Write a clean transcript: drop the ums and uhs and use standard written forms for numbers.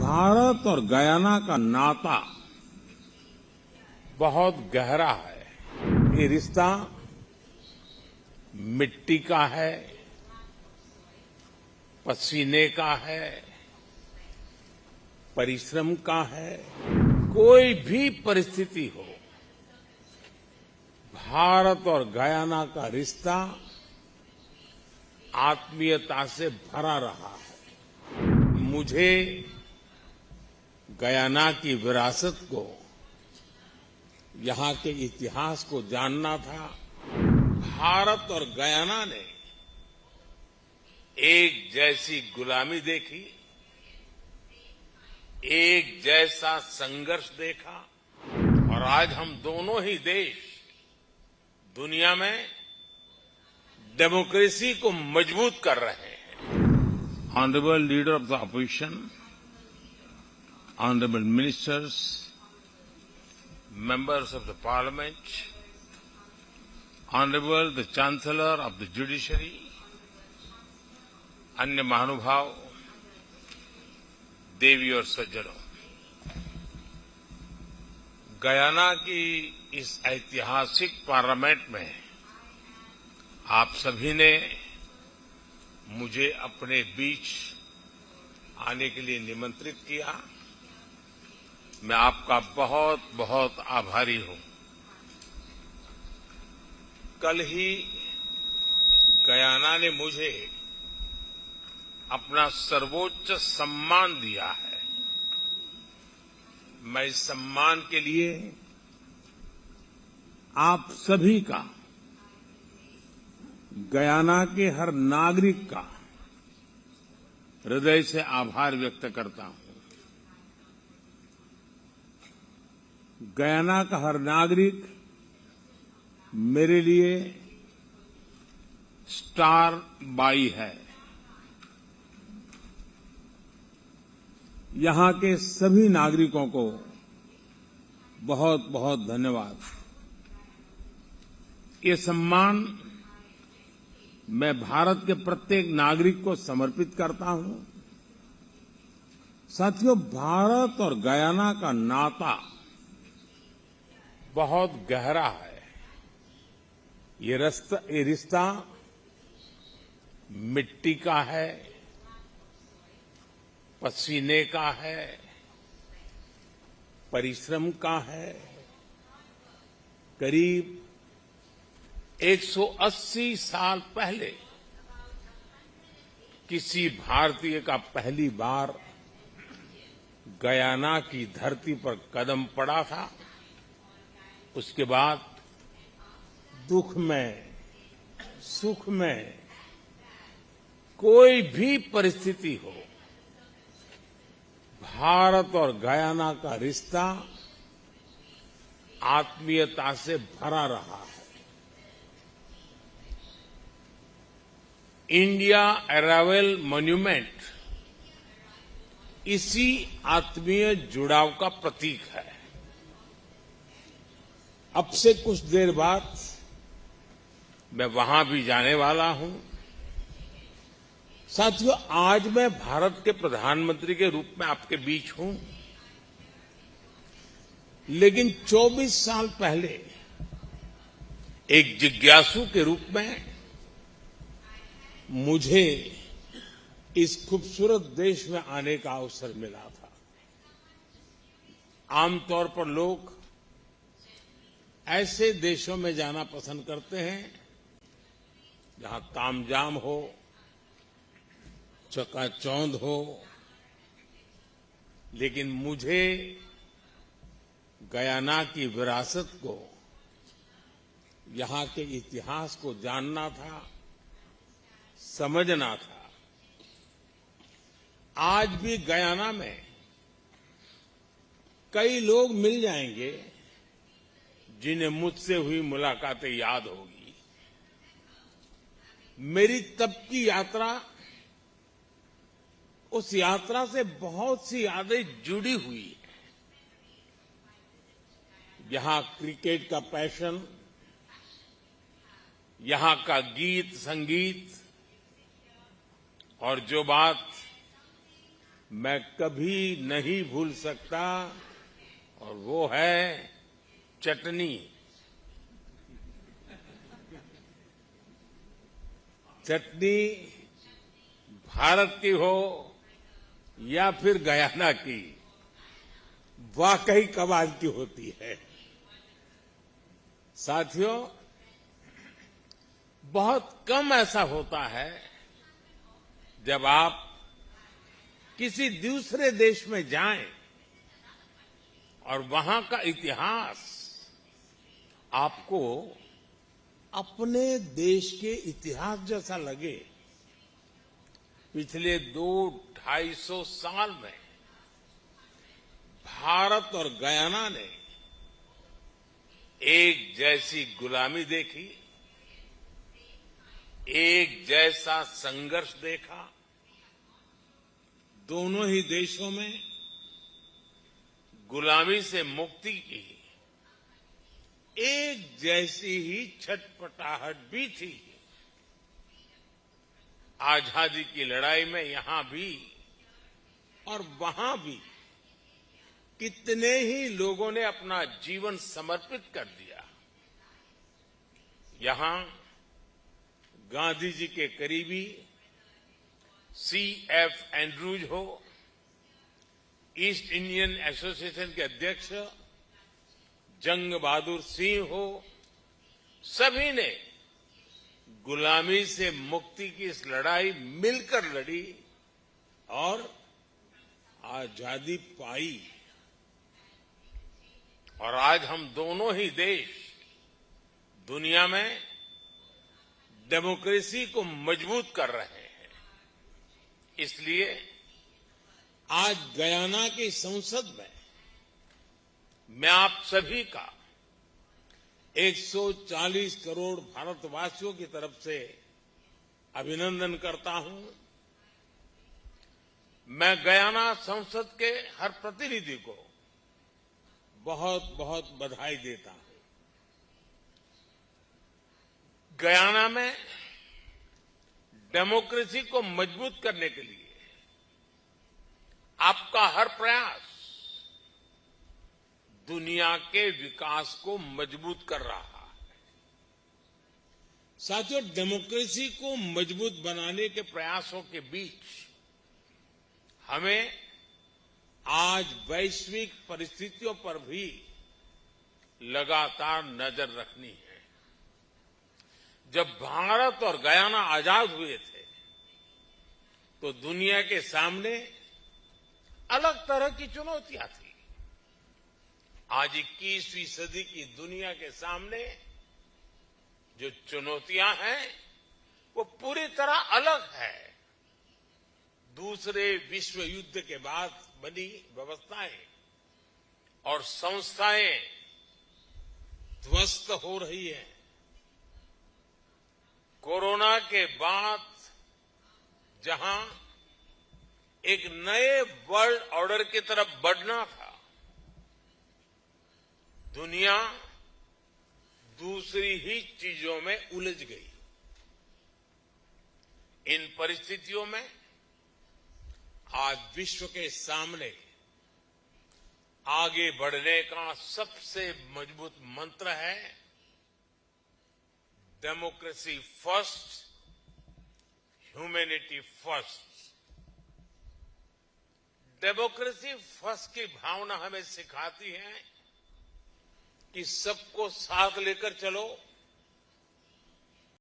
भारत और गयाना का नाता बहुत गहरा है। ये रिश्ता मिट्टी का है, पसीने का है, परिश्रम का है। कोई भी परिस्थिति हो, भारत और गयाना का रिश्ता आत्मीयता से भरा रहा है। मुझे गयाना की विरासत को, यहां के इतिहास को जानना था। भारत और गयाना ने एक जैसी गुलामी देखी, एक जैसा संघर्ष देखा, और आज हम दोनों ही देश दुनिया में डेमोक्रेसी को मजबूत कर रहे हैं। Honourable leader of the opposition, honourable ministers, members of the parliament, honorable the chancellor of the judiciary, अन्य महानुभाव, देवी और सज्जनों, गयाना की इस ऐतिहासिक पार्लियामेंट में आप सभी ने मुझे अपने बीच आने के लिए निमंत्रित किया। मैं आपका बहुत बहुत आभारी हूं। कल ही गयाना ने मुझे अपना सर्वोच्च सम्मान दिया है। मैं इस सम्मान के लिए आप सभी का, गयाना के हर नागरिक का हृदय से आभार व्यक्त करता हूं। गयाना का हर नागरिक मेरे लिए स्टार बाई है। यहां के सभी नागरिकों को बहुत बहुत धन्यवाद। ये सम्मान मैं भारत के प्रत्येक नागरिक को समर्पित करता हूं। साथियों, भारत और गयाना का नाता बहुत गहरा है। ये रिश्ता मिट्टी का है, पसीने का है, परिश्रम का है। करीब 180 साल पहले किसी भारतीय का पहली बार गयाना की धरती पर कदम पड़ा था। उसके बाद दुख में, सुख में, कोई भी परिस्थिति हो, भारत और गयाना का रिश्ता आत्मीयता से भरा रहा है। इंडिया अराइवल मॉन्यूमेंट इसी आत्मीय जुड़ाव का प्रतीक है। अब से कुछ देर बाद मैं वहां भी जाने वाला हूं। साथियों, आज मैं भारत के प्रधानमंत्री के रूप में आपके बीच हूं, लेकिन 24 साल पहले एक जिज्ञासु के रूप में मुझे इस खूबसूरत देश में आने का अवसर मिला था। आमतौर पर लोग ऐसे देशों में जाना पसंद करते हैं जहां तामझाम हो, चकाचौंध हो, लेकिन मुझे गयाना की विरासत को, यहां के इतिहास को जानना था, समझना था। आज भी गयाना में कई लोग मिल जाएंगे जिन्हें मुझसे हुई मुलाकातें याद होगी। मेरी तब की यात्रा, उस यात्रा से बहुत सी यादें जुड़ी हुई है। यहां क्रिकेट का पैशन, यहां का गीत संगीत, और जो बात मैं कभी नहीं भूल सकता और वो है चटनी। चटनी भारत की हो या फिर गयाना की, वाकई कमाल की होती है। साथियों, बहुत कम ऐसा होता है जब आप किसी दूसरे देश में जाएं और वहां का इतिहास आपको अपने देश के इतिहास जैसा लगे। पिछले 200-250 साल में भारत और गयाना ने एक जैसी गुलामी देखी, एक जैसा संघर्ष देखा। दोनों ही देशों में गुलामी से मुक्ति की एक जैसी ही छटपटाहट भी थी। आजादी की लड़ाई में यहां भी और वहां भी कितने ही लोगों ने अपना जीवन समर्पित कर दिया। यहां गांधी जी के करीबी C.F. एंड्रूज हो, ईस्ट इंडियन एसोसिएशन के अध्यक्ष जंग बहादुर सिंह हो, सभी ने गुलामी से मुक्ति की इस लड़ाई मिलकर लड़ी और आजादी पाई। और आज हम दोनों ही देश दुनिया में डेमोक्रेसी को मजबूत कर रहे हैं। इसलिए आज गयाना की संसद में मैं आप सभी का 140 करोड़ भारतवासियों की तरफ से अभिनंदन करता हूं। मैं गयाना संसद के हर प्रतिनिधि को बहुत बहुत बधाई देता हूं। गयाना में डेमोक्रेसी को मजबूत करने के लिए आपका हर प्रयास दुनिया के विकास को मजबूत कर रहा है। साथियों, डेमोक्रेसी को मजबूत बनाने के प्रयासों के बीच हमें आज वैश्विक परिस्थितियों पर भी लगातार नजर रखनी है। जब भारत और गयाना आजाद हुए थे तो दुनिया के सामने अलग तरह की चुनौतियां थी। आज 21वीं सदी की दुनिया के सामने जो चुनौतियां हैं वो पूरी तरह अलग है। दूसरे विश्व युद्ध के बाद बनी व्यवस्थाएं और संस्थाएं ध्वस्त हो रही हैं। कोरोना के बाद जहां एक नए वर्ल्ड ऑर्डर की तरफ बढ़ना था, दुनिया दूसरी ही चीजों में उलझ गई। इन परिस्थितियों में आज विश्व के सामने आगे बढ़ने का सबसे मजबूत मंत्र है democracy first, humanity first. Democracy first की भावना हमें सिखाती है कि सबको साथ लेकर चलो,